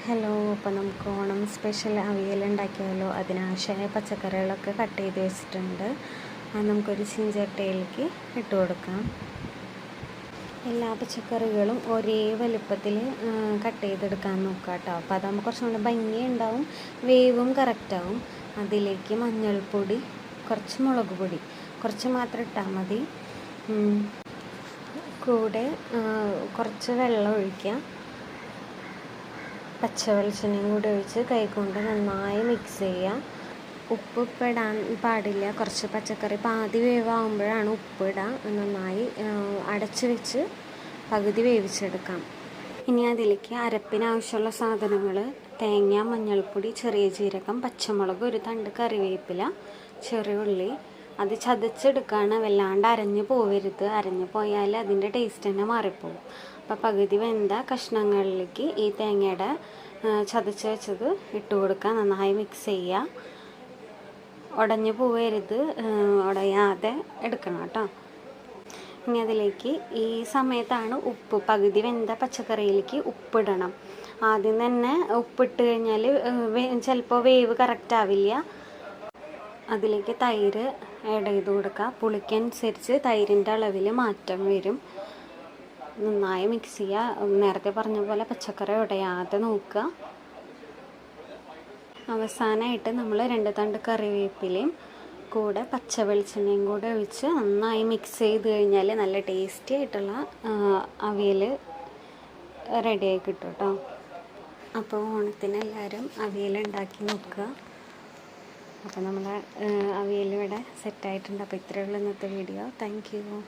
Hello, അപ്പോൾ നമുക്ക് Onam special avial ഉണ്ടാക്കിയാലോ? അതിനാവശ്യമായ പച്ചക്കറികളൊക്കെ കട്ട് ചെയ്ത് വെച്ചിട്ടുണ്ട്. അത് നമുക്കൊരു ചീഞ്ചട്ടിയിലേക്ക് ഇട്ട് കൊടുക്കാം. എല്ലാ പച്ചക്കറികളും ഒരേ വലുപ്പത്തിൽ കട്ട് ചെയ്തെടുക്കാൻ നോക്കുക കേട്ടോ. അപ്പോൾ അതാകുമ്പോൾ കുറച്ചും കൂടെ ഭംഗിയുണ്ടാവും, വേവും കറക്റ്റാവും. അതിലേക്ക് മഞ്ഞൾപ്പൊടി, കുറച്ച് മുളക് പൊടി കുറച്ച് മാത്രം ഇട്ടാൽ മതി. കൂടെ കുറച്ച് വെള്ളം ഒഴിക്കുക. പച്ച വെളിച്ചെണ്ണയും കൂടി ഒഴിച്ച് കൈകൊണ്ട് നന്നായി മിക്സ് ചെയ്യുക. ഉപ്പ് ഇടാൻ പാടില്ല. കുറച്ച് പച്ചക്കറി പാതി വേവാകുമ്പോഴാണ് ഉപ്പിടുക. നന്നായി അടച്ച് വെച്ച് പകുതി വേവിച്ചെടുക്കാം. ഇനി അതിലേക്ക് അരപ്പിനാവശ്യമുള്ള സാധനങ്ങൾ: തേങ്ങ, മഞ്ഞൾപ്പൊടി, ചെറിയ ജീരകം, പച്ചമുളക്, ഒരു തണ്ട് കറിവേപ്പില, ചെറിയ ഉള്ളി. അത് ചതച്ചെടുക്കുകയാണ്, വല്ലാണ്ട് അരഞ്ഞു പോവരുത്. അരഞ്ഞു പോയാൽ അതിൻ്റെ ടേസ്റ്റ് തന്നെ മാറിപ്പോവും. അപ്പോൾ പകുതി വെന്ത കഷ്ണങ്ങളിലേക്ക് ഈ തേങ്ങയുടെ ചതച്ച് വെച്ചത് ഇട്ട് കൊടുക്കുക. നന്നായി മിക്സ് ചെയ്യുക. ഉടഞ്ഞു പോവരുത്, ഉടയാതെ എടുക്കണം കേട്ടോ. ഇനി അതിലേക്ക് ഈ സമയത്താണ് ഉപ്പ്, പകുതി വെന്ത പച്ചക്കറിയിലേക്ക് ഉപ്പിടണം. ആദ്യം തന്നെ ഉപ്പിട്ട് കഴിഞ്ഞാൽ ചിലപ്പോൾ വേവ് കറക്റ്റ് ആവില്ല. അതിലേക്ക് തൈര് ആഡ് ചെയ്ത് കൊടുക്കുക. പുളിക്കനുസരിച്ച് തൈരിൻ്റെ അളവിൽ മാറ്റം വരും. നന്നായി മിക്സ് ചെയ്യുക. നേരത്തെ പറഞ്ഞ പോലെ പച്ചക്കറി ഉടയാതെ നോക്കുക. അവസാനമായിട്ട് നമ്മൾ 2 തണ്ട് കറിവേപ്പിലയും കൂടെ പച്ച വെളിച്ചെണ്ണയും കൂടെ ഒഴിച്ച് നന്നായി മിക്സ് ചെയ്ത് കഴിഞ്ഞാൽ നല്ല ടേസ്റ്റി ആയിട്ടുള്ള അവിയൽ റെഡിയായി കിട്ടും കേട്ടോ. അപ്പോൾ ഓണത്തിന് എല്ലാവരും അവിയൽ ഉണ്ടാക്കി നോക്കുക. അപ്പോൾ നമ്മളെ അവിയൽ ഇവിടെ സെറ്റായിട്ടുണ്ട്. അപ്പോൾ ഇത്രയേ ഉള്ളൂ ഇന്നത്തെ വീഡിയോ. Thank you.